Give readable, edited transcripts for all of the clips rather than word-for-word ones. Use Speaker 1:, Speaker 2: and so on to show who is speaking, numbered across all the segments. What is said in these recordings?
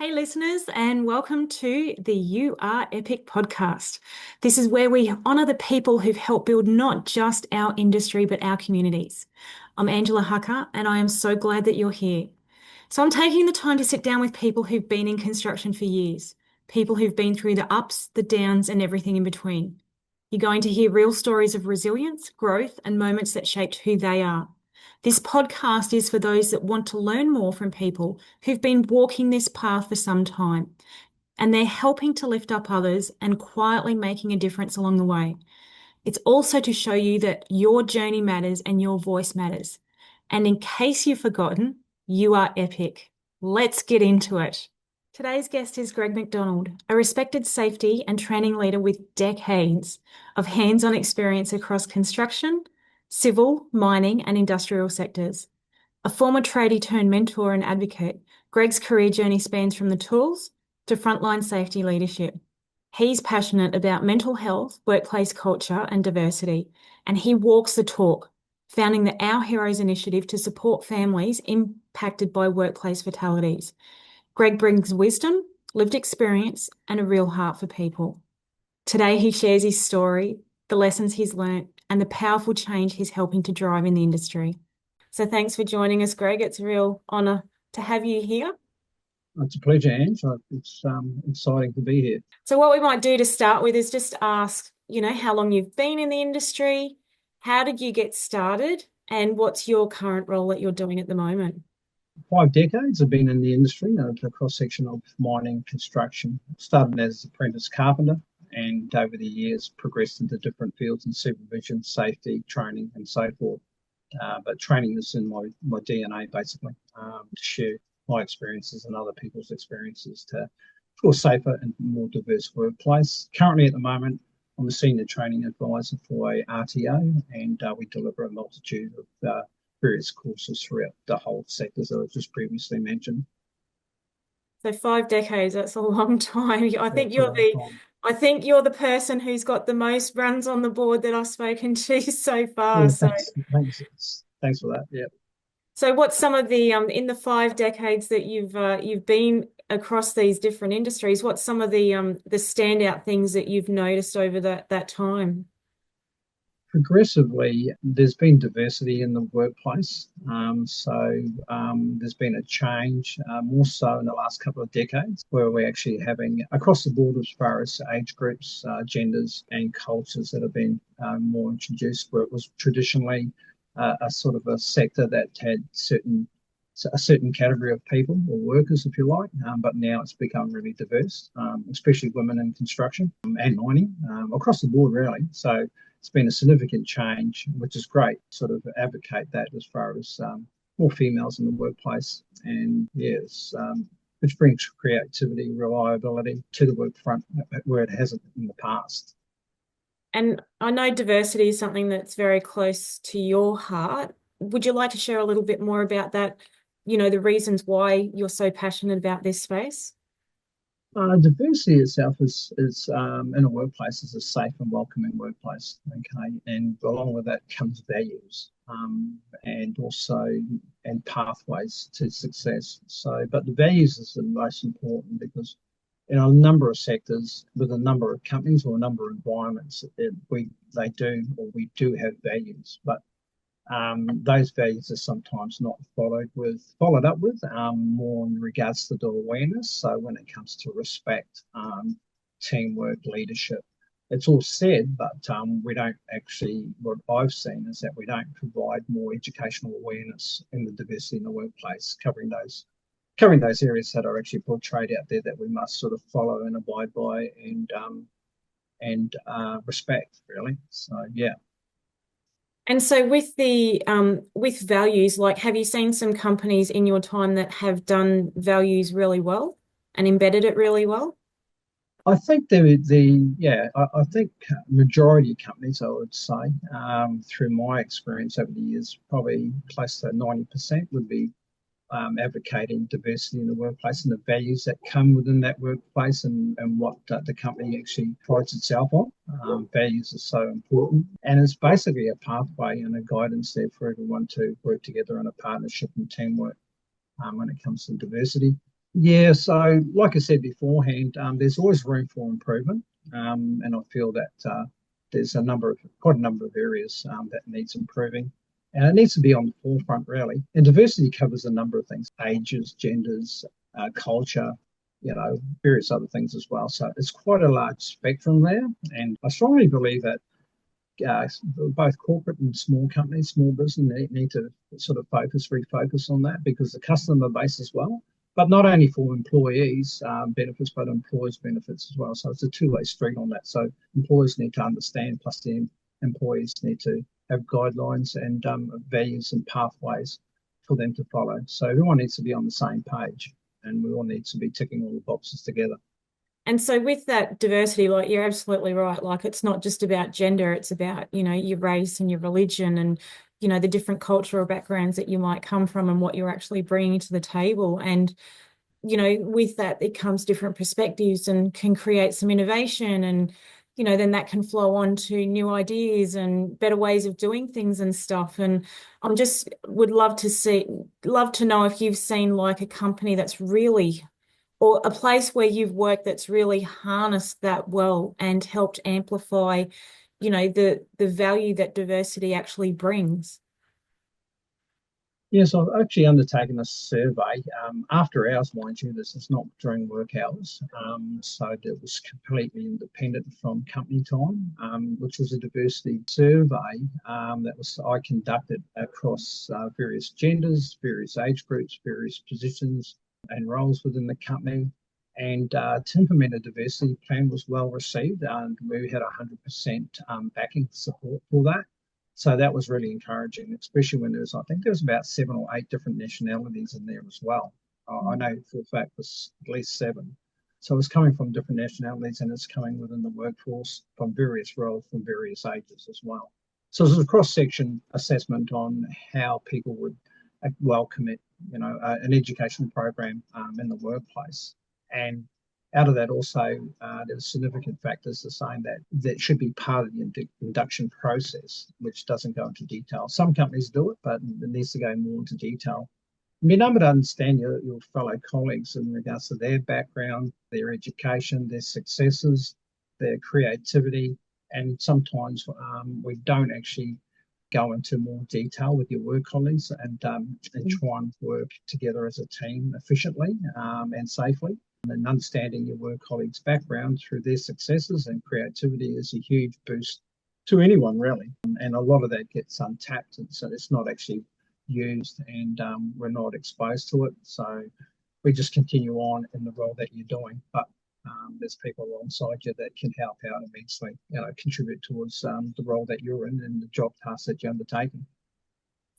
Speaker 1: Hey, listeners, and welcome to the You Are Epic podcast. This is where we honour the people who've helped build not just our industry, but our communities. I'm Angela Hucker, and I am so glad that you're here. So, I'm taking the time to sit down with people who've been in construction for years, people who've been through the ups, the downs, and everything in between. You're going to hear real stories of resilience, growth, and moments that shaped who they are. This podcast is for those that want to learn more from people who've been walking this path for some time, and they're helping to lift up others and quietly making a difference along the way. It's also to show you that your journey matters and your voice matters. And in case you've forgotten, you are epic. Let's get into it. Today's guest is Greg McDonald, a respected safety and training leader with decades of hands-on experience across construction, civil, mining, and industrial sectors. A former tradie turned mentor and advocate, Greg's career journey spans from the tools to frontline safety leadership. He's passionate about mental health, workplace culture, and diversity, and he walks the talk, founding the Our Heroes initiative to support families impacted by workplace fatalities. Greg brings wisdom, lived experience, and a real heart for people. Today, he shares his story, the lessons he's learnt, and the powerful change he's helping to drive in the industry. So thanks for joining us, Greg. It's a real honour to have you here.
Speaker 2: It's a pleasure, Ange. It's exciting to be here.
Speaker 1: So what we might do to start with is just ask, how long you've been in the industry, how did you get started, and what's your current role that you're doing at the moment?
Speaker 2: 5 decades I've been in the industry, a cross-section of mining, construction. Started as apprentice carpenter and over the years progressed into different fields in supervision, safety, training and so forth. But training is in my DNA basically, to share my experiences and other people's experiences for a safer and more diverse workplace. Currently at the moment, I'm a senior training advisor for a RTO, and we deliver a multitude of various courses throughout the whole sectors that I just previously mentioned.
Speaker 1: So 5 decades, that's a long time. I
Speaker 2: Yeah,
Speaker 1: think
Speaker 2: it's a
Speaker 1: you're
Speaker 2: long
Speaker 1: the
Speaker 2: time.
Speaker 1: I think you're the person who's got the most runs on the board that I've spoken to so far.
Speaker 2: Yeah,
Speaker 1: So
Speaker 2: thanks for that. Yeah.
Speaker 1: so what's some of the in the 5 decades that you've been across these different industries, what's some of the standout things that you've noticed over that time?
Speaker 2: Progressively, there's been diversity in the workplace. There's been a change, more so in the last couple of decades, where we're actually having across the board as far as age groups, genders, and cultures that have been more introduced, where it was traditionally a sort of a sector that had a certain category of people or workers, if you like, but now it's become really diverse, especially women in construction and mining across the board, really. So it's been a significant change, which is great. Sort of advocate that as far as more females in the workplace, and yes, which brings creativity, reliability to the work front where it hasn't in the past.
Speaker 1: And I know diversity is something that's very close to your heart. Would you like to share a little bit more about that? The reasons why you're so passionate about this space?
Speaker 2: Diversity itself is in a workplace is a safe and welcoming workplace. Okay, and along with that comes values, and also and pathways to success. So, but the values is the most important because in a number of sectors with a number of companies or a number of environments, we do have values, but those values are sometimes not followed up with, more in regards to the awareness. So when it comes to respect, teamwork, leadership, it's all said, but we don't actually. What I've seen is that we don't provide more educational awareness in the diversity in the workplace, covering those areas that are actually portrayed out there that we must sort of follow and abide by and respect, really. So yeah.
Speaker 1: And so with the with values, like have you seen some companies in your time that have done values really well and embedded it really well?
Speaker 2: I think the yeah, I think majority of companies, I would say, through my experience over the years, probably close to 90% would be advocating diversity in the workplace and the values that come within that workplace and what the company actually prides itself on. Values are so important, and it's basically a pathway and a guidance there for everyone to work together in a partnership and teamwork when it comes to diversity. Yeah, so like I said beforehand, there's always room for improvement, and I feel that there's quite a number of areas that needs improving, and it needs to be on the forefront really. And diversity covers a number of things: ages, genders, culture, various other things as well. So it's quite a large spectrum there, and I strongly believe that uh, both corporate and small companies, small business need to sort of refocus on that because the customer base as well, but not only for employees benefits, but employers benefits as well. So it's a two-way street on that. So employers need to understand, plus the employees need to have guidelines and values and pathways for them to follow. So everyone needs to be on the same page, and we all need to be ticking all the boxes together.
Speaker 1: And so with that diversity, like you're absolutely right. Like it's not just about gender, it's about, your race and your religion and, the different cultural backgrounds that you might come from and what you're actually bringing to the table. And, with that, it comes different perspectives and can create some innovation and, then that can flow on to new ideas and better ways of doing things and stuff. And I'm just would love to know if you've seen like a company that's really or a place where you've worked that's really harnessed that well and helped amplify, the value that diversity actually brings.
Speaker 2: Yes, I've actually undertaken a survey after hours, mind you. This is not during work hours, so it was completely independent from company time, which was a diversity survey that was I conducted across various genders, various age groups, various positions and roles within the company. And to implement a diversity plan was well received, and we had 100% backing support for that. So that was really encouraging, especially when I think there was about 7 or 8 different nationalities in there as well. I know for a fact there's at least 7. So it's coming from different nationalities and it's coming within the workforce from various roles, from various ages as well. So it's a cross-section assessment on how people would welcome it, an education program in the workplace. And out of that also, there were significant factors are saying that that should be part of the induction process, which doesn't go into detail. Some companies do it, but it needs to go more into detail. Being able to understand your fellow colleagues in regards to their background, their education, their successes, their creativity, and sometimes we don't actually go into more detail with your work colleagues and try and work together as a team efficiently and safely. And understanding your work colleagues' background through their successes and creativity is a huge boost to anyone, really. And a lot of that gets untapped, and so it's not actually used, and we're not exposed to it. So we just continue on in the role that you're doing, but there's people alongside you that can help out immensely, contribute towards the role that you're in and the job tasks that you're undertaking.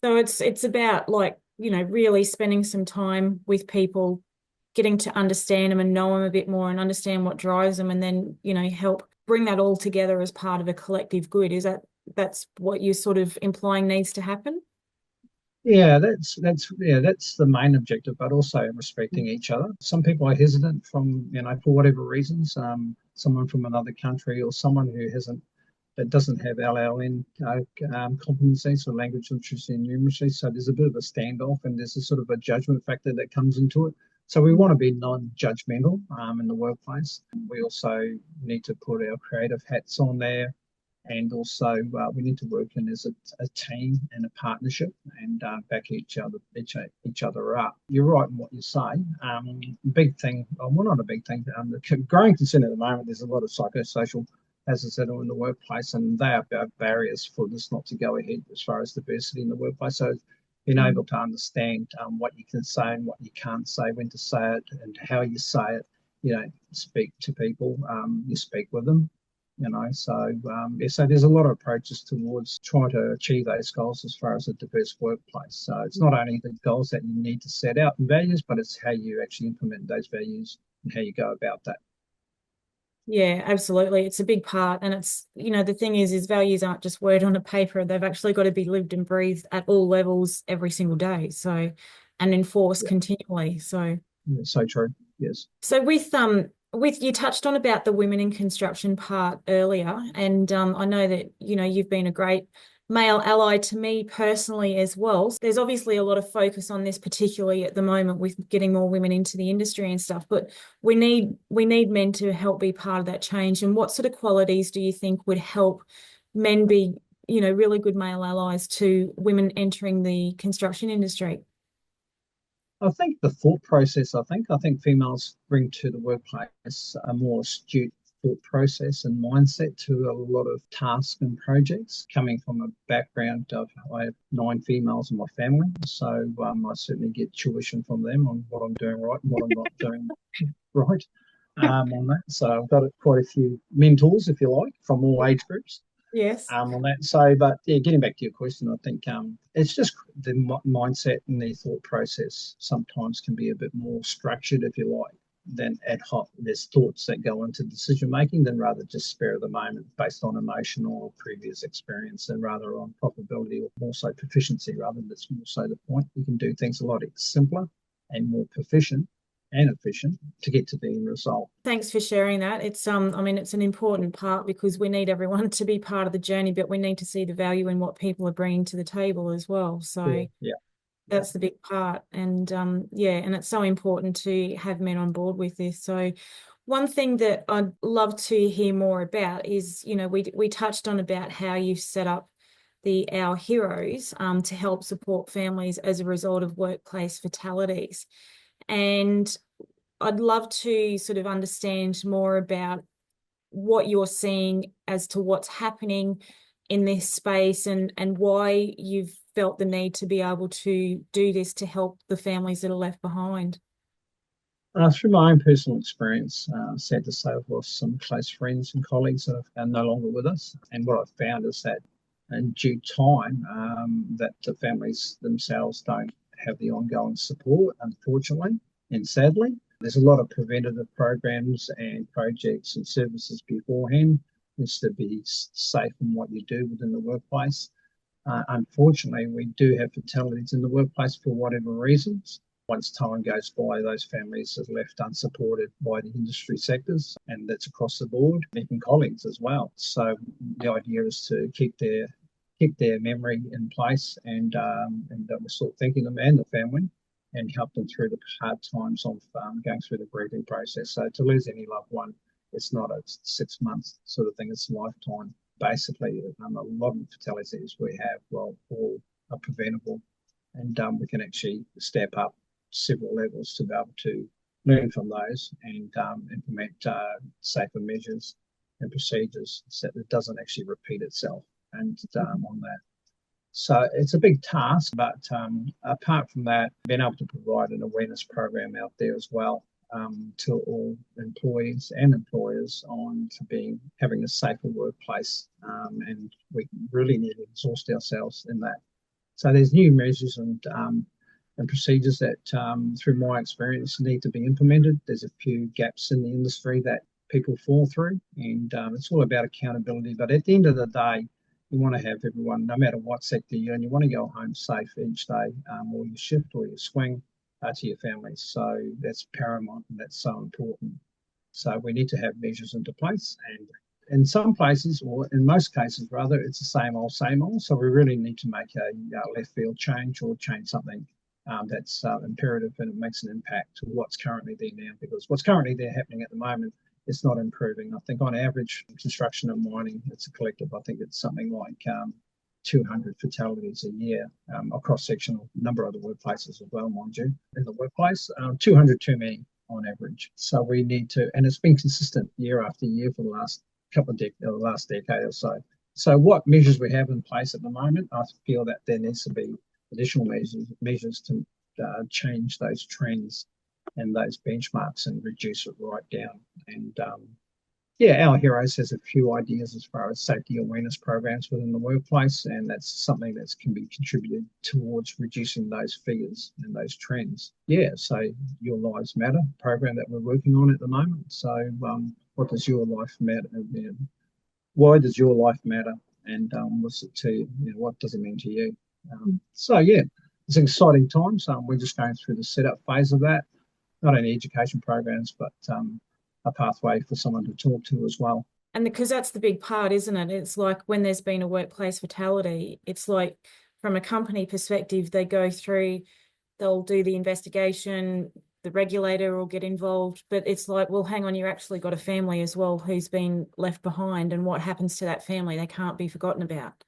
Speaker 1: So it's about like, really spending some time with people, getting to understand them and know them a bit more and understand what drives them and then, help bring that all together as part of a collective good. That's what you're sort of implying needs to happen?
Speaker 2: Yeah, that's the main objective, but also respecting each other. Some people are hesitant from, for whatever reasons, someone from another country or someone who hasn't that doesn't have LLN competencies or language literacy and numeracy. So there's a bit of a standoff and there's a sort of a judgment factor that comes into it. So we want to be non-judgmental in the workplace. We also need to put our creative hats on there, and also we need to work in as a team and a partnership and back each other up. You're right in what you say. Big thing, well, not a big thing. The growing concern at the moment. There's a lot of psychosocial, as I said, in the workplace, and they are barriers for this not to go ahead as far as diversity in the workplace. So being able to understand what you can say and what you can't say, when to say it, and how you say it. Speak to people. You speak with them. So there's a lot of approaches towards trying to achieve those goals as far as a diverse workplace. So it's not only the goals that you need to set out and values, but it's how you actually implement those values and how you go about that.
Speaker 1: Yeah, absolutely. It's a big part. And it's, the thing is values aren't just word on a paper. They've actually got to be lived and breathed at all levels every single day. So, and enforced
Speaker 2: Yeah,
Speaker 1: continually. So,
Speaker 2: yeah, so true. Yes.
Speaker 1: so with you touched on about the women in construction part earlier, and I know that you've been a great male ally to me personally as well. There's obviously a lot of focus on this, particularly at the moment with getting more women into the industry and stuff, but we need men to help be part of that change. And what sort of qualities do you think would help men be, really good male allies to women entering the construction industry?
Speaker 2: I think the thought process, I think females bring to the workplace a more astute thought process and mindset to a lot of tasks and projects. Coming from a background of, I have 9 females in my family, so I certainly get tuition from them on what I'm doing right and what I'm not doing right on that. So I've got quite a few mentors, if you like, from all age groups
Speaker 1: Yes.
Speaker 2: on that. So, but yeah, getting back to your question, I think it's just the mindset and the thought process sometimes can be a bit more structured, if you like, than ad hoc. There's thoughts that go into decision making than rather just spur of the moment based on emotion or previous experience, and rather on probability or more so proficiency rather than that's more so the point. You can do things a lot simpler and more proficient and efficient to get to the end result.
Speaker 1: Thanks for sharing that. I mean, it's an important part because we need everyone to be part of the journey, but we need to see the value in what people are bringing to the table as well. So
Speaker 2: Sure. Yeah. Yeah.
Speaker 1: that's the big part. And yeah, and it's so important to have men on board with this. So one thing that I'd love to hear more about is, we touched on about how you've set up the Our Heroes to help support families as a result of workplace fatalities. And I'd love to sort of understand more about what you're seeing as to what's happening in this space and why you've felt the need to be able to do this to help the families that are left behind.
Speaker 2: Through my own personal experience, sad to say, I've lost some close friends and colleagues that are no longer with us. And what I've found is that in due time, that the families themselves don't have the ongoing support, unfortunately and sadly. There's a lot of preventative programs and projects and services beforehand, just to be safe in what you do within the workplace. Unfortunately, we do have fatalities in the workplace for whatever reasons. Once time goes by, those families are left unsupported by the industry sectors, and that's across the board, even colleagues as well. So the idea is to keep their memory in place and sort of thanking them and the family and help them through the hard times of going through the grieving process. So to lose any loved one, it's not a 6 month sort of thing; it's a lifetime. Basically, a lot of fatalities we have, well, all are preventable, and we can actually step up several levels to be able to learn from those and implement safer measures and procedures so that it doesn't actually repeat itself. And on that, so it's a big task, but apart from that, being able to provide an awareness program out there as well to all employees and employers on to having a safer workplace, and we really need to exhaust ourselves in that. So there's new measures and procedures that, through my experience, need to be implemented. There's a few gaps in the industry that people fall through, and it's all about accountability. But at the end of the day, you want to have everyone, no matter what sector you're in, you want to go home safe each day, or your shift or your swing to your families. So that's paramount and that's so important. So we need to have measures into place, and in some places, or in most cases rather, it's the same old, same old. So we really need to make a left field change or change something that's imperative and it makes an impact to what's currently there now, because what's currently there happening at the moment, it's not improving. I think on average, construction and mining, it's a collective, I think it's something like 200 fatalities a year, a cross-sectional number of the workplaces as well, mind you, in the workplace, 200 too many on average. So we need to, and it's been consistent year after year for the last last decade or so. So what measures we have in place at the moment, I feel that there needs to be additional measures to change those trends and those benchmarks and reduce it right down. And yeah, Our Heroes has a few ideas as far as safety awareness programs within the workplace, and that's something that can be contributed towards reducing those figures and those trends. Yeah, so Your Lives Matter program that we're working on at the moment. So what does your life matter? Why does your life matter? And what's it to you? What does it mean to you? So yeah, it's an exciting time. So we're just going through the setup phase of that, not only education programs, but a pathway for someone to talk to as well.
Speaker 1: And because that's the big part, isn't it? It's like when there's been a workplace fatality, it's like from a company perspective, they go through, they'll do the investigation, the regulator will get involved, but it's like, well, hang on, you actually got a family as well who's been left behind, and what happens to that family? They can't be forgotten about.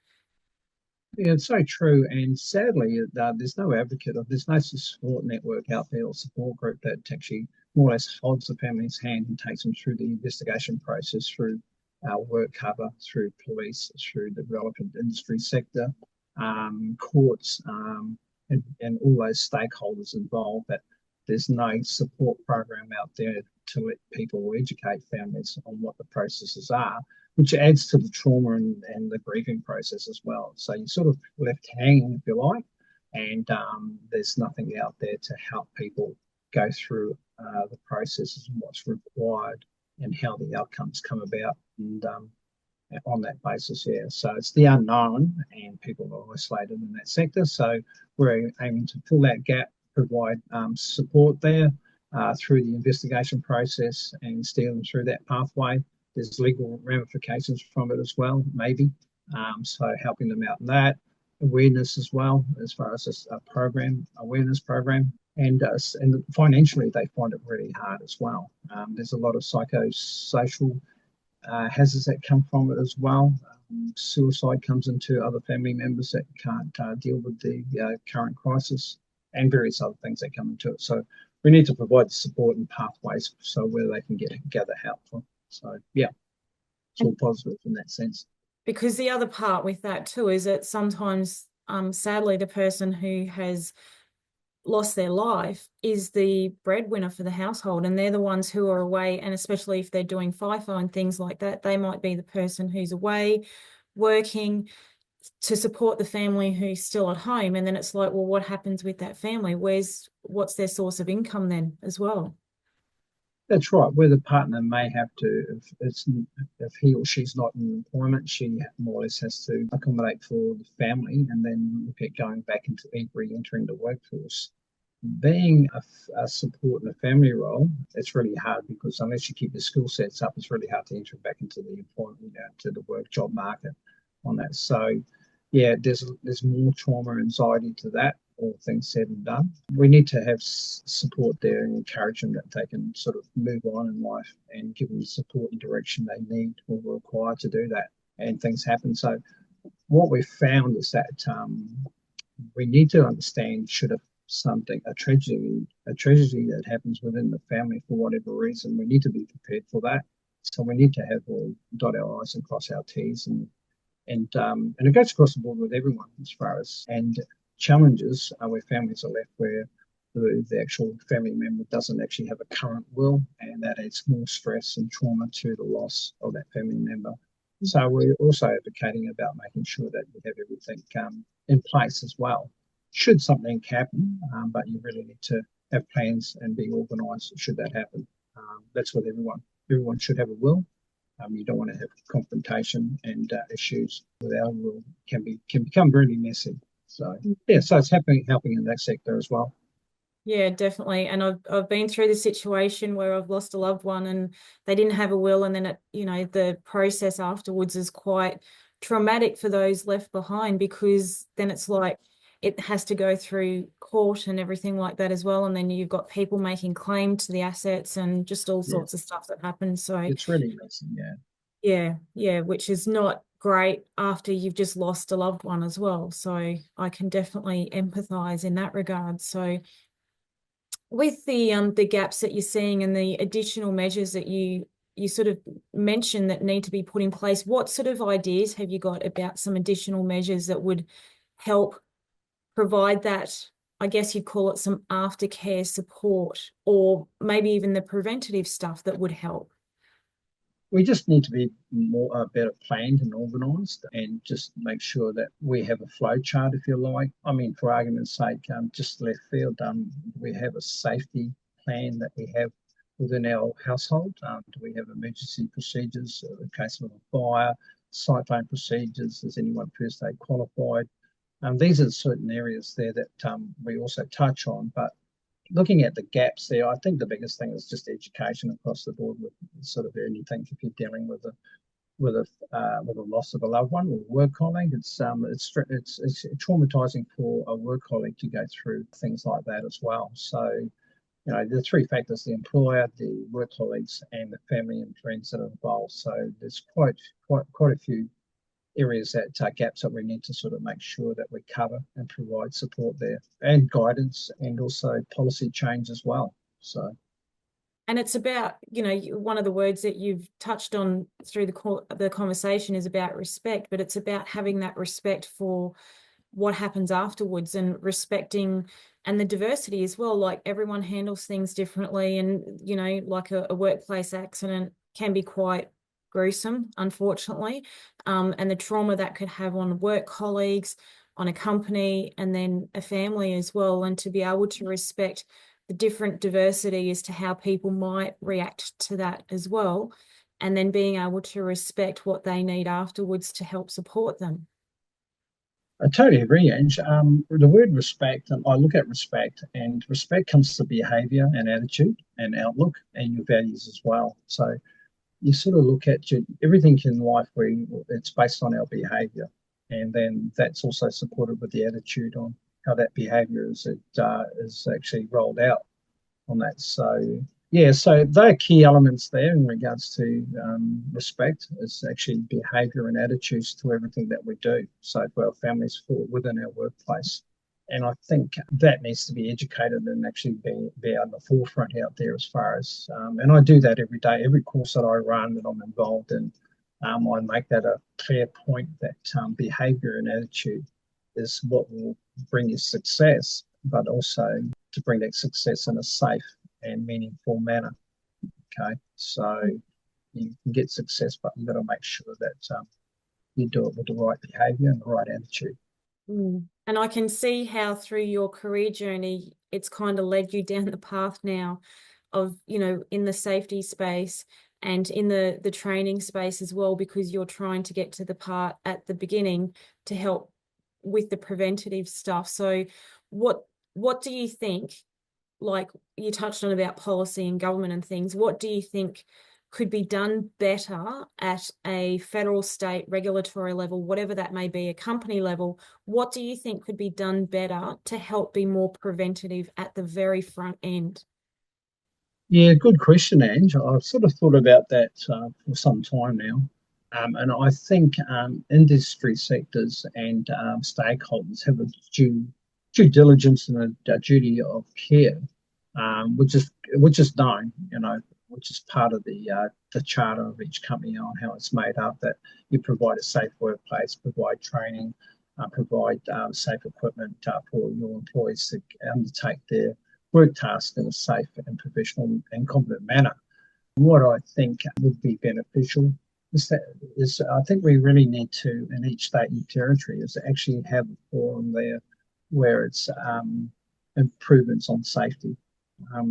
Speaker 2: Yeah, it's so true. And sadly, there's no advocate or there's no support network out there or support group that actually more or less holds the family's hand and takes them through the investigation process, through work cover, through police, through the relevant industry sector, courts, and all those stakeholders involved. That there's no support program out there to let people or educate families on what the processes are, which adds to the trauma and the grieving process as well. So you're sort of left hanging, if you like, and there's nothing out there to help people go through the processes and what's required and how the outcomes come about. And on that basis, yeah. So it's the unknown, and people are isolated in that sector. So we're aiming to fill that gap, provide support there through the investigation process and steer them through that pathway. There's legal ramifications from it as well, maybe. So helping them out in that awareness as well, as far as a program, awareness program. And financially, they find it really hard as well. There's a lot of psychosocial hazards that come from it as well. Suicide comes into other family members that can't deal with the current crisis, and various other things that come into it. So we need to provide the support and pathways so where they can gather help from. So yeah, it's all positive in that sense.
Speaker 1: Because the other part with that too is that sometimes, sadly, the person who has lost their life is the breadwinner for the household, and they're the ones who are away. And especially if they're doing FIFO and things like that, they might be the person who's away working to support the family who's still at home. And then it's like, well, what happens with that family? What's their source of income then as well?
Speaker 2: That's right. Where the partner may have to, if he or she's not in employment, she more or less has to accommodate for the family and then look at going back into re-entering the workforce. Being a support in a family role, it's really hard because unless you keep your skill sets up, it's really hard to enter back into the employment, to the work job market on that. So, yeah, there's more trauma and anxiety to that. All things said and done, we need to have support there and encourage them that they can sort of move on in life and give them the support and direction they need or require to do that. And things happen. So, what we've found is that we need to understand should a tragedy that happens within the family for whatever reason, we need to be prepared for that. So we need to have all dot our I's and cross our T's, and it goes across the board with everyone as far as and challenges where families are left where the actual family member doesn't actually have a current will, and that adds more stress and trauma to the loss of that family member. So we're also advocating about making sure that we have everything in place as well should something happen, but you really need to have plans and be organised should that happen. That's with everyone. Everyone should have a will. You don't want to have confrontation and issues without a will can become really messy. So yeah, so it's helping in that sector as well.
Speaker 1: Yeah, definitely. And I've been through the situation where I've lost a loved one and they didn't have a will, and then the process afterwards is quite traumatic for those left behind, because then it's like it has to go through court and everything like that as well. And then you've got people making claim to the assets and just all
Speaker 2: Yeah,
Speaker 1: sorts of stuff that happens. So
Speaker 2: it's really messy. Yeah.
Speaker 1: yeah, yeah, which is not great after you've just lost a loved one as well. So I can definitely empathize in that regard. So with the gaps that you're seeing and the additional measures that you sort of mentioned that need to be put in place, what sort of ideas have you got about some additional measures that would help provide that, I guess you'd call it some aftercare support, or maybe even the preventative stuff that would help?
Speaker 2: We just need to be more better planned and organised, and just make sure that we have a flow chart, if you like. I mean, for argument's sake, just left field, we have a safety plan that we have within our household. Do we have emergency procedures in case of a fire, cyclone procedures? Is anyone first aid qualified? These are certain areas there that we also touch on, but looking at the gaps there, I think the biggest thing is just education across the board with sort of anything if you're dealing with with a loss of a loved one or work colleague. It's traumatizing for a work colleague to go through things like that as well. So the three factors: the employer, the work colleagues, and the family and friends that are involved. So there's quite a few areas that gaps that we need to sort of make sure that we cover and provide support there, and guidance, and also policy change as well. So
Speaker 1: And it's about, one of the words that you've touched on through the conversation is about respect, but it's about having that respect for what happens afterwards and respecting and the diversity as well. Like everyone handles things differently, and like a workplace accident can be quite gruesome, unfortunately, and the trauma that could have on work colleagues, on a company, and then a family as well. And to be able to respect the different diversity as to how people might react to that as well, and then being able to respect what they need afterwards to help support them.
Speaker 2: I totally agree, Ange. The word respect, and I look at respect, and respect comes to behaviour and attitude and outlook and your values as well. So you sort of look at everything in life where it's based on our behaviour, and then that's also supported with the attitude on how that behaviour is actually rolled out on that. So yeah, so they're key elements there in regards to respect is actually behaviour and attitudes to everything that we do. So for our families, for within our workplace. And I think that needs to be educated and actually be on the forefront out there as far as, and I do that every day, every course that I run that I'm involved in. I make that a clear point that behaviour and attitude is what will bring you success, but also to bring that success in a safe and meaningful manner. Okay, so you can get success, but you've got to make sure that you do it with the right behaviour and the right attitude.
Speaker 1: Mm. And I can see how through your career journey, it's kind of led you down the path now of, in the safety space and in the training space as well, because you're trying to get to the part at the beginning to help with the preventative stuff. So what do you think, like you touched on about policy and government and things, what do you think could be done better at a federal, state, regulatory level, whatever that may be, a company level? What do you think could be done better to help be more preventative at the very front end?
Speaker 2: Yeah, good question, Ange. I've sort of thought about that for some time now. And I think industry sectors and stakeholders have a due diligence and a duty of care, which is known, which is part of the charter of each company on how it's made up. That you provide a safe workplace, provide training, provide safe equipment for your employees to undertake their work tasks in a safe and professional and competent manner. What I think would be beneficial is I think we really need to, in each state and territory, is to actually have a forum there where it's improvements on safety.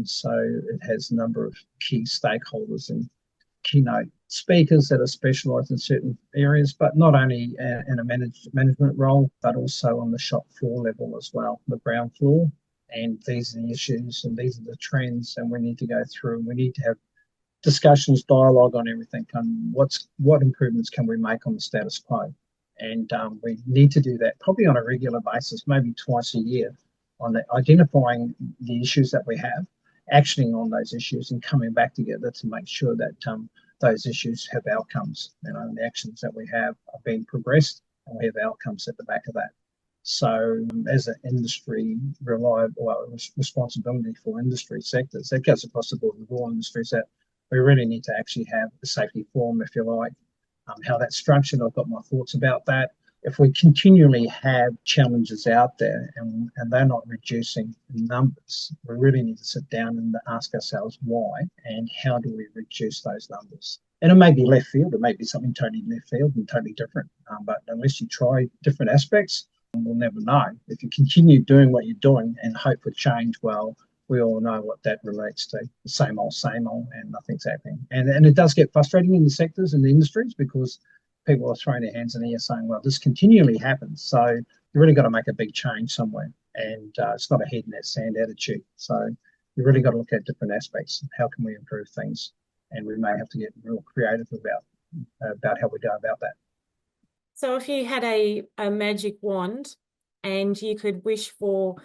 Speaker 2: So it has a number of key stakeholders and keynote speakers that are specialised in certain areas, but not only in a management role, but also on the shop floor level as well, the ground floor. And these are the issues and these are the trends, and we need to go through and we need to have discussions, dialogue on everything, on what improvements can we make on the status quo. And we need to do that probably on a regular basis, maybe twice a year, on identifying the issues that we have, actioning on those issues, and coming back together to make sure that those issues have outcomes. And the actions that we have are being progressed, and we have outcomes at the back of that. So, as an industry responsibility for industry sectors, that goes across the board with all industries, that we really need to actually have a safety forum, if you like. How that's structured, I've got my thoughts about that. If we continually have challenges out there and they're not reducing in numbers, we really need to sit down and ask ourselves why and how do we reduce those numbers. And it may be left field, it may be something totally left field and totally different. But unless you try different aspects, we'll never know. If you continue doing what you're doing and hope for change, well, we all know what that relates to. The same old, and nothing's happening. And it does get frustrating in the sectors and the industries because people are throwing their hands in the air saying, well, this continually happens. So you really got to make a big change somewhere. And it's not a head in that sand attitude. So you really got to look at different aspects. How can we improve things? And we may have to get real creative about about how we go about that.
Speaker 1: So if you had a magic wand and you could wish for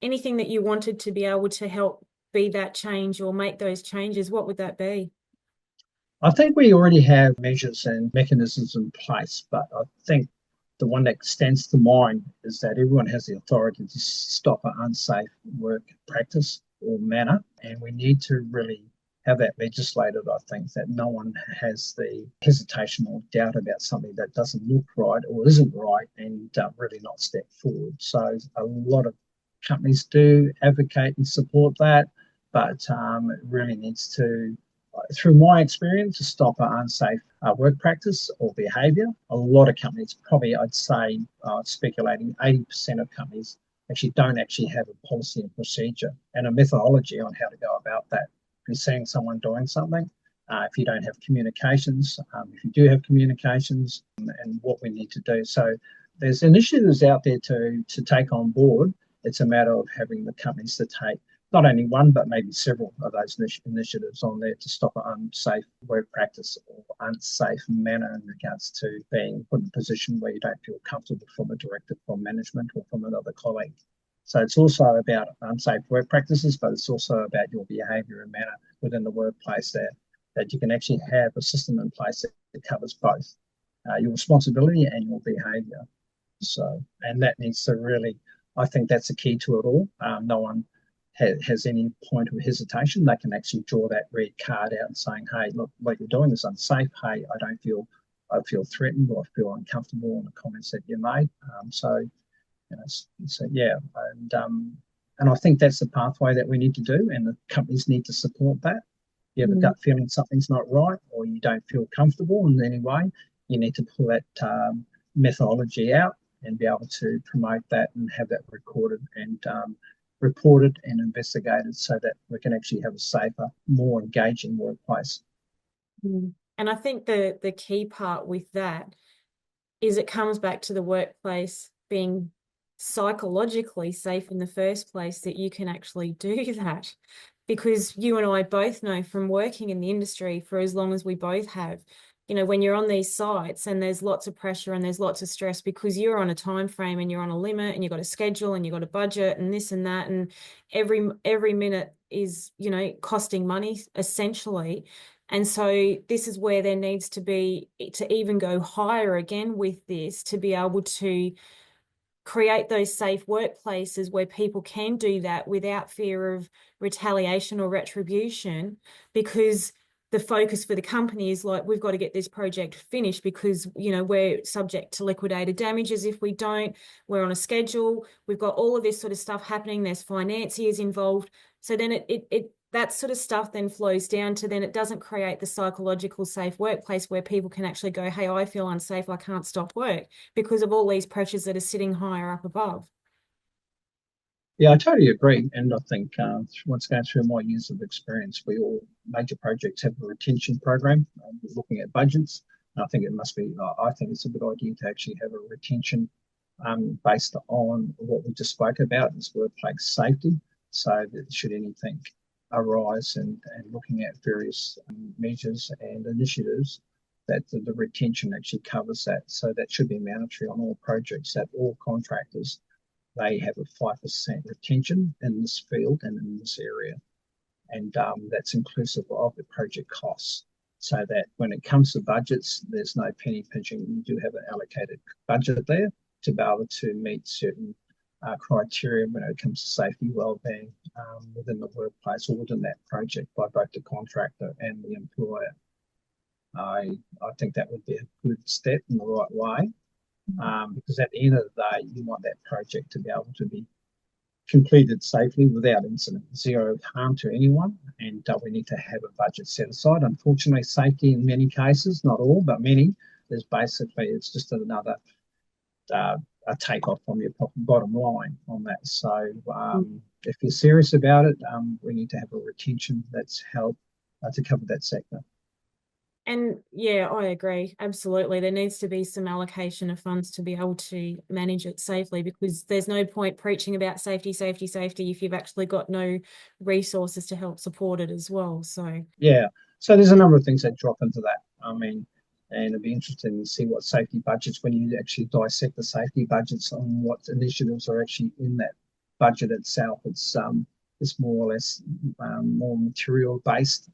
Speaker 1: anything that you wanted to be able to help be that change or make those changes, what would that be?
Speaker 2: I think we already have measures and mechanisms in place, but I think the one that stands to mind is that everyone has the authority to stop an unsafe work practice or manner, and we need to really have that legislated. I think that no one has the hesitation or doubt about something that doesn't look right or isn't right, and really not step forward. So a lot of companies do advocate and support that, but it really needs to, through my experience, to stop an unsafe work practice or behaviour. A lot of companies, probably I'd say, speculating 80% of companies actually don't actually have a policy and procedure and a methodology on how to go about that. If you're seeing someone doing something, if you don't have communications, if you do have communications, and what we need to do. So there's initiatives out there to take on board. It's a matter of having the companies to take not only one, but maybe several of those initiatives on there to stop an unsafe work practice or unsafe manner in regards to being put in a position where you don't feel comfortable from a director, from management, or from another colleague. So it's also about unsafe work practices, but it's also about your behaviour and manner within the workplace there, that you can actually have a system in place that covers both your responsibility and your behaviour. So, and that needs to really, I think that's the key to it all. No one has any point of hesitation. They can actually draw that red card out and saying, "Hey, look, what you're doing is unsafe. Hey, I feel threatened or I feel uncomfortable on the comments that you made." So yeah, and I think that's the pathway that we need to do, and the companies need to support that. You have a
Speaker 1: Mm.
Speaker 2: gut feeling something's not right, or you don't feel comfortable in any way, you need to pull that methodology out and be able to promote that and have that recorded and reported and investigated so that we can actually have a safer, more engaging workplace.
Speaker 1: Mm. And I think the key part with that is it comes back to the workplace being psychologically safe in the first place, that you can actually do that. Because you and I both know from working in the industry for as long as we both have, when you're on these sites and there's lots of pressure and there's lots of stress because you're on a time frame and you're on a limit and you've got a schedule and you've got a budget and this and that, and every minute is, costing money essentially. And so this is where there needs to be, to even go higher again with this, to be able to create those safe workplaces where people can do that without fear of retaliation or retribution, because the focus for the company is like, we've got to get this project finished because, we're subject to liquidated damages if we don't, we're on a schedule, we've got all of this sort of stuff happening, there's financiers involved. So then that sort of stuff then flows down to, then it doesn't create the psychological safe workplace where people can actually go, hey, I feel unsafe, I can't stop work because of all these pressures that are sitting higher up above.
Speaker 2: Yeah, I totally agree. And I think once going through my years of experience, all major projects have a retention program, looking at budgets. And I think it must be, I think it's a good idea to actually have a retention based on what we just spoke about as workplace safety. So that should anything arise, and looking at various measures and initiatives, that the retention actually covers that. So that should be mandatory on all projects, that all contractors, they have a 5% retention in this field and in this area. And that's inclusive of the project costs. So that when it comes to budgets, there's no penny pinching. You do have an allocated budget there to be able to meet certain criteria when it comes to safety, well-being within the workplace or within that project by both the contractor and the employer. I think that would be a good step in the right way, because at the end of the day, you want that project to be able to be completed safely without incident, zero harm to anyone, and we need to have a budget set aside. Unfortunately, safety in many cases, not all, but many, is basically, it's just another a takeoff from your bottom line on that. So if you're serious about it, we need to have a retention that's held to cover that sector.
Speaker 1: And yeah, I agree. Absolutely. There needs to be some allocation of funds to be able to manage it safely, because there's no point preaching about safety, safety, safety if you've actually got no resources to help support it as well. So
Speaker 2: Yeah. So there's a number of things that drop into that. I mean, And it'd be interesting to see what safety budgets, when you actually dissect the safety budgets on what initiatives are actually in that budget itself. It's more or less more material based,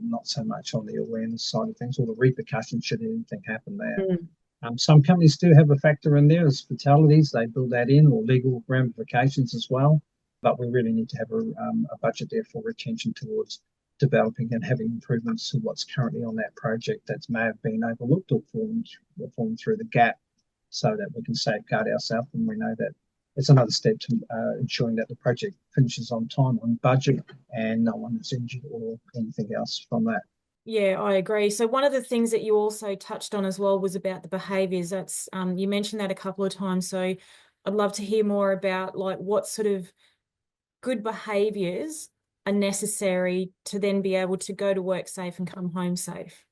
Speaker 2: not so much on the awareness side of things or the repercussions should anything happen there.
Speaker 1: Mm.
Speaker 2: Some companies do have a factor in there as fatalities. They build that in, or legal ramifications as well. But we really need to have a budget there for retention towards developing and having improvements to what's currently on that project that may have been overlooked or fallen through the gap, so that we can safeguard ourselves and we know that it's another step to ensuring that the project finishes on time, on budget, and no one is injured or anything else from that.
Speaker 1: Yeah, I agree. So one of the things that you also touched on as well was about the behaviors. That's you mentioned that a couple of times. So I'd love to hear more about like what sort of good behaviors are necessary to then be able to go to work safe and come home safe.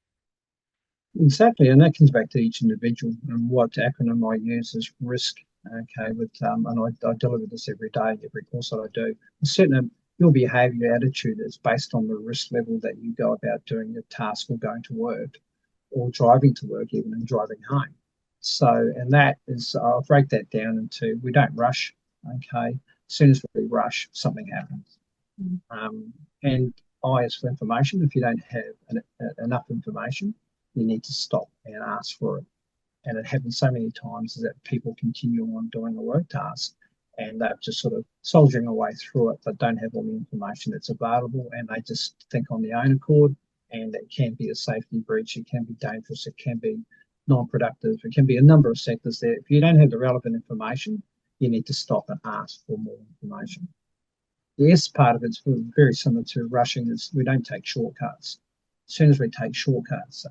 Speaker 2: Exactly, and that comes back to each individual. And what acronym I use is risk. Okay, and I deliver this every day, every course that I do. A certain your behaviour, your attitude is based on the risk level that you go about doing your task or going to work, or driving to work, even and driving home. So, and that is, I'll break that down into we don't rush. Okay, as soon as we rush, something happens.
Speaker 1: Mm.
Speaker 2: And I ask for information. If you don't have enough information, you need to stop and ask for it. And it happens so many times that people continue on doing a work task and they're just sort of soldiering away through it, but don't have all the information that's available. And they just think on their own accord. And it can be a safety breach. It can be dangerous. It can be non-productive. It can be a number of sectors there. If you don't have the relevant information, you need to stop and ask for more information. The S part of it's very similar to rushing is we don't take shortcuts. As soon as we take shortcuts,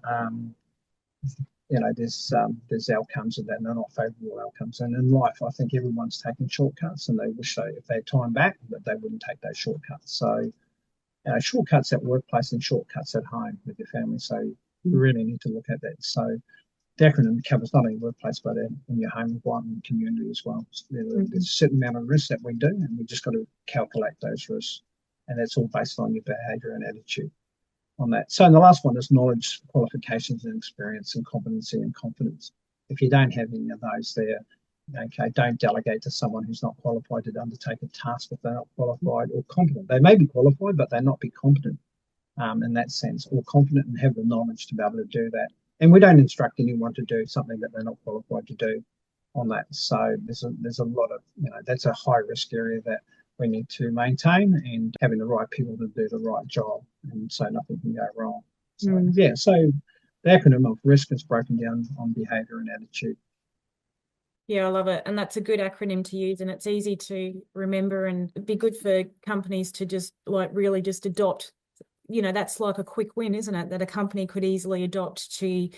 Speaker 2: there's outcomes of that, and they're not favourable outcomes. And in life, I think everyone's taking shortcuts, and they wish if they had time back, that they wouldn't take those shortcuts. So, shortcuts at workplace and shortcuts at home with your family. So, you really need to look at that. So, the acronym covers not only workplace, but in your home environment and community as well. So there's a certain amount of risks that we do, and we just got to calculate those risks. And that's all based on your behaviour and attitude on that. So, and the last one is knowledge, qualifications, and experience, and competency and confidence. If you don't have any of those there, okay, don't delegate to someone who's not qualified to undertake a task if they're not qualified or competent. They may be qualified, but they're not be competent in that sense, or confident and have the knowledge to be able to do that. And we don't instruct anyone to do something that they're not qualified to do on that. So there's a lot of, that's a high risk area that we need to maintain, and having the right people to do the right job, and so nothing can go wrong. So yeah, so the acronym of risk is broken down on behaviour and attitude.
Speaker 1: Yeah, I love it. And that's a good acronym to use, and it's easy to remember, and it'd be good for companies to just like really just adopt. That's like a quick win, isn't it? That a company could easily adopt to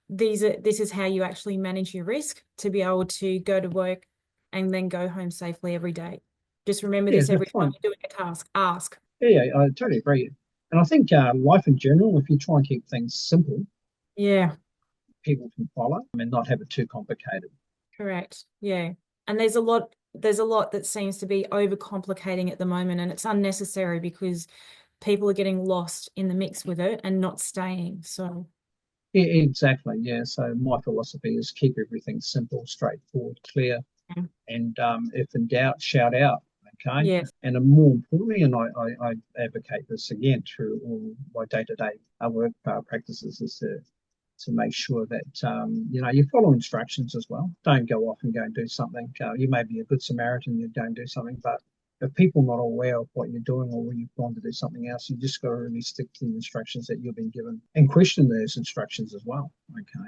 Speaker 1: this is how you actually manage your risk to be able to go to work and then go home safely every day. Just remember
Speaker 2: Yeah,
Speaker 1: this every
Speaker 2: that's
Speaker 1: time
Speaker 2: fine.
Speaker 1: you're doing a task. Ask.
Speaker 2: Yeah, I totally agree. And I think life in general, if you try and keep things simple,
Speaker 1: Yeah,
Speaker 2: people can follow and not have it too complicated.
Speaker 1: correct. Yeah. And there's a lot that seems to be overcomplicating at the moment, and it's unnecessary because people are getting lost in the mix with it and not staying. So,
Speaker 2: Yeah, exactly. Yeah. So my philosophy is keep everything simple, straightforward, clear,
Speaker 1: yeah.
Speaker 2: and if in doubt, shout out. Okay.
Speaker 1: Yes.
Speaker 2: And more importantly, and I advocate this again through all my day-to-day work practices, is to make sure that you follow instructions as well. Don't go off and go and do something. You may be a good Samaritan, you don't do something, but if people are not aware of what you're doing, or when you've gone to do something else, you just got to really stick to the instructions that you've been given and question those instructions as well. Okay.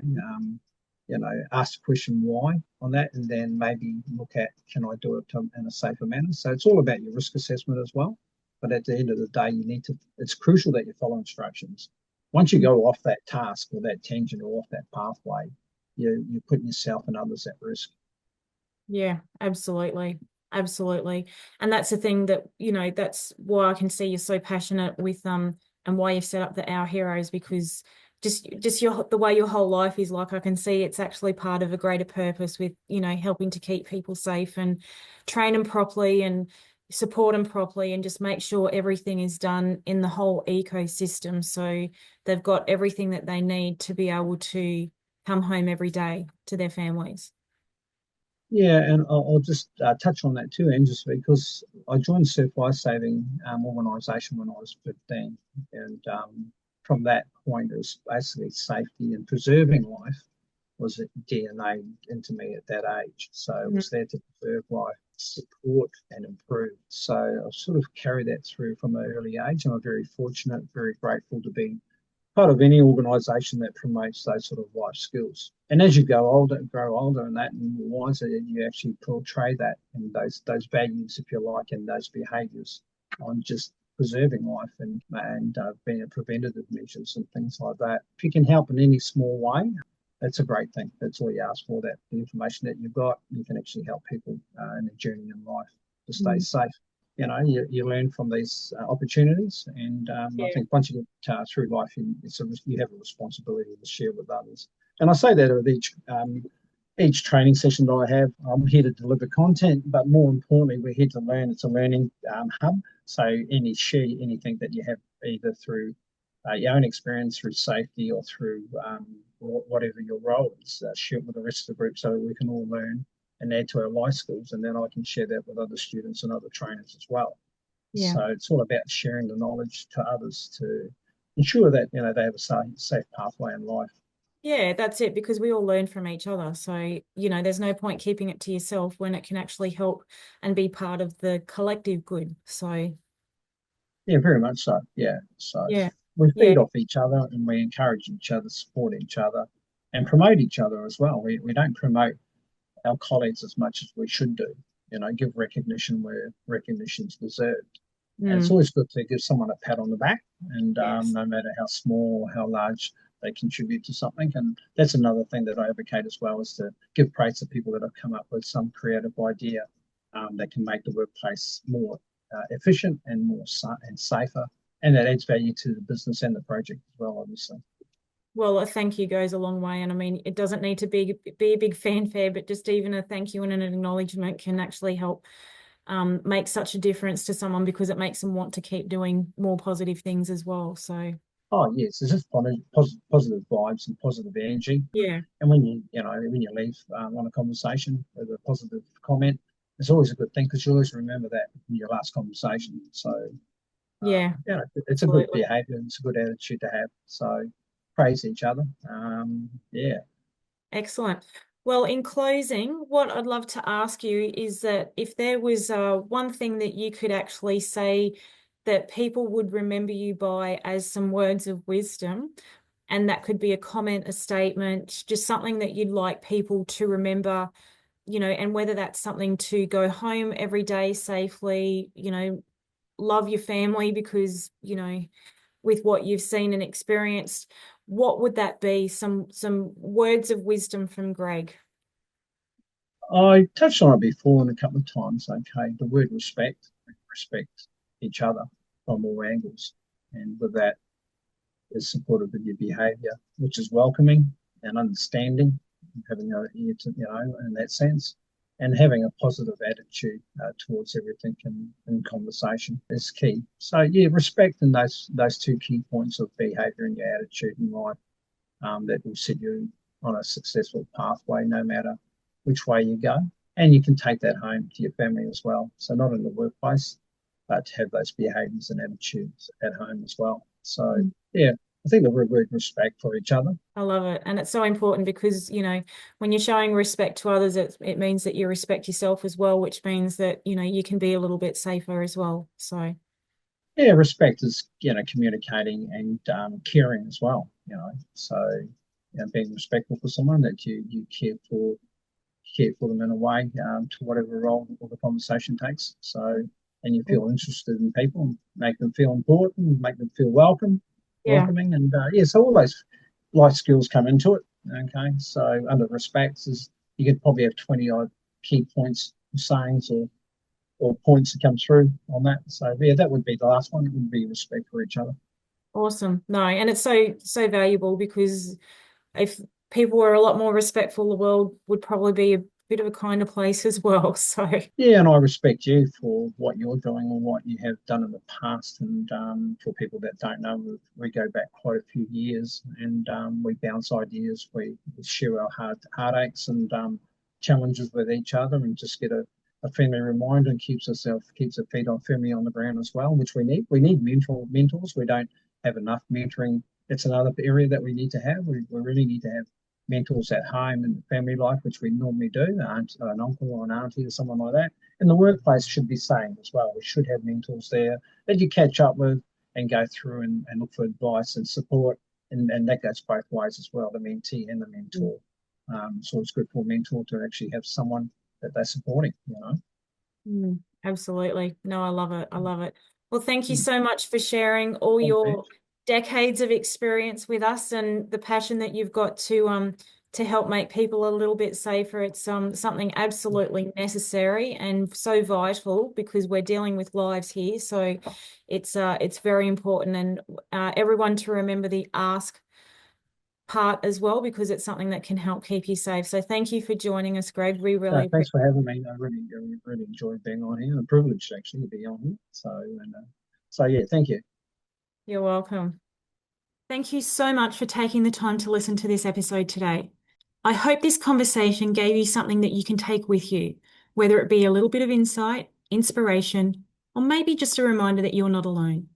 Speaker 2: Ask the question why on that, and then maybe look at, can I do it in a safer manner? So it's all about your risk assessment as well. But at the end of the day, it's crucial that you follow instructions. Once you go off that task or that tangent or off that pathway, you're putting yourself and others at risk.
Speaker 1: Yeah, absolutely. Absolutely. And that's the thing that, that's why I can see you're so passionate with and why you've set up the Our Heroes, because just the way your whole life is, like, I can see it's actually part of a greater purpose with, helping to keep people safe and train them properly and support them properly and just make sure everything is done in the whole ecosystem so they've got everything that they need to be able to come home every day to their families.
Speaker 2: Yeah, and I'll just touch on that too, and just because I joined Surf Life Saving organisation when I was 15, and from that point, it was basically safety and preserving life was DNA into me at that age. So it
Speaker 1: Mm.
Speaker 2: was there to preserve life, support, and improve. So I've sort of carried that through from an early age, and I'm very fortunate, very grateful to be part of any organisation that promotes those sort of life skills. And as you grow older and that, and wiser, you actually portray that and those values, if you like, and those behaviours on just preserving life and being preventative measures and things like that. If you can help in any small way, that's a great thing. That's all you ask for. That the information that you've got, you can actually help people in a journey in life to stay
Speaker 1: Mm.
Speaker 2: safe. You learn from these opportunities, and I
Speaker 1: Yeah.
Speaker 2: think once you get through life, you have a responsibility to share with others. And I say that with each training session that I have. I'm here to deliver content, but more importantly, we're here to learn. It's a learning hub. So share anything that you have, either through your own experience, through safety, or through whatever your role is, share it with the rest of the group so that we can all learn and add to our life skills. And then I can share that with other students and other trainers as well.
Speaker 1: Yeah.
Speaker 2: So it's all about sharing the knowledge to others to ensure that they have a safe pathway in life.
Speaker 1: Yeah, that's it, because we all learn from each other. So, there's no point keeping it to yourself when it can actually help and be part of the collective good. So,
Speaker 2: Yeah, very much so. Yeah. So
Speaker 1: yeah,
Speaker 2: we
Speaker 1: yeah,
Speaker 2: feed off each other and we encourage each other, support each other, and promote each other as well. We don't promote our colleagues as much as we should do. Give recognition where recognition's deserved. And it's
Speaker 1: mm,
Speaker 2: always good to give someone a pat on the back, and
Speaker 1: yes,
Speaker 2: no matter how small or how large they contribute to something. And that's another thing that I advocate as well, is to give praise to people that have come up with some creative idea that can make the workplace more efficient and more and safer, and that adds value to the business and the project as well, obviously.
Speaker 1: Well, a thank you goes a long way. And I mean, it doesn't need to be a big fanfare, but just even a thank you and an acknowledgement can actually help make such a difference to someone, because it makes them want to keep doing more positive things as well. So,
Speaker 2: Oh yes, it's just positive vibes and positive energy.
Speaker 1: yeah,
Speaker 2: And when you leave on a conversation with a positive comment, it's always a good thing because you always remember that in your last conversation. So
Speaker 1: yeah,
Speaker 2: it's a good
Speaker 1: absolutely.
Speaker 2: behaviour. It's a good attitude to have. So praise each other. Yeah.
Speaker 1: Excellent. Well, in closing, what I'd love to ask you is that if there was one thing that you could actually say that people would remember you by as some words of wisdom, and that could be a comment, a statement, just something that you'd like people to remember, and whether that's something to go home every day safely, love your family because, with what you've seen and experienced, what would that be? Some words of wisdom from Greg.
Speaker 2: I touched on it before and a couple of times. Okay, the word respect each other from all angles, and with that is supported with your behaviour, which is welcoming and understanding, having an ear to, in that sense, and having a positive attitude towards everything in conversation is key. So yeah, respect and those two key points of behaviour and your attitude in life, that will set you on a successful pathway, no matter which way you go. And you can take that home to your family as well. So not in the workplace, but to have those behaviours and attitudes at home as well. So yeah, I think the word respect for each other.
Speaker 1: I love it. And it's so important because, when you're showing respect to others, it means that you respect yourself as well, which means that, you can be a little bit safer as well. So,
Speaker 2: Yeah, respect is communicating and caring as well. So being respectful for someone that you care for them in a way, to whatever role or the conversation takes. So, and you feel interested in people, make them feel important, make them feel
Speaker 1: yeah,
Speaker 2: welcoming, and yeah, so all those life skills come into it. Okay, so under respects is you could probably have 20 odd key points, sayings, or points that come through on that. So yeah, that would be the last one. It would be respect for each other.
Speaker 1: awesome. No, and it's so valuable because if people were a lot more respectful, the world would probably be bit of a kinder place as well. So,
Speaker 2: Yeah, and I respect you for what you're doing and what you have done in the past. And for people that don't know, we go back quite a few years, and we bounce ideas. We share our heartaches and challenges with each other, and just get a friendly reminder, and keeps our feet on firmly on the ground as well, which we need. We need mentors. We don't have enough mentoring. It's another area that we need to have. We really need to have mentors at home and family life, which we normally do, an uncle or an auntie or someone like that. And the workplace should be same as well. We should have mentors there that you catch up with and go through and look for advice and support. And that goes both ways as well, the mentee and the mentor. So it's good for a mentor to actually have someone that they're supporting, you know.
Speaker 1: absolutely. No, I love it. I love it. Well, thank you
Speaker 2: Mm.
Speaker 1: so much for sharing all
Speaker 2: Thanks,
Speaker 1: your
Speaker 2: Ange.
Speaker 1: decades of experience with us and the passion that you've got to help make people a little bit safer. It's something absolutely necessary and so vital because we're dealing with lives here. So it's very important and everyone to remember the ask part as well because it's something that can help keep you safe. So thank you for joining us, Greg. We really
Speaker 2: Thanks
Speaker 1: appreciate
Speaker 2: for having me. I really enjoyed being on here. A privilege actually to be on here. So yeah, thank you.
Speaker 1: You're welcome. Thank you so much for taking the time to listen to this episode today. I hope this conversation gave you something that you can take with you, whether it be a little bit of insight, inspiration, or maybe just a reminder that you're not alone.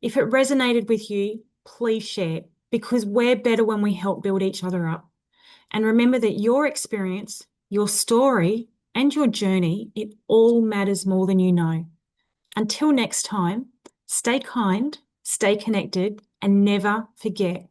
Speaker 1: If it resonated with you, please share because we're better when we help build each other up. And remember that your experience, your story, and your journey, it all matters more than you know. Until next time, stay kind, stay connected, and never forget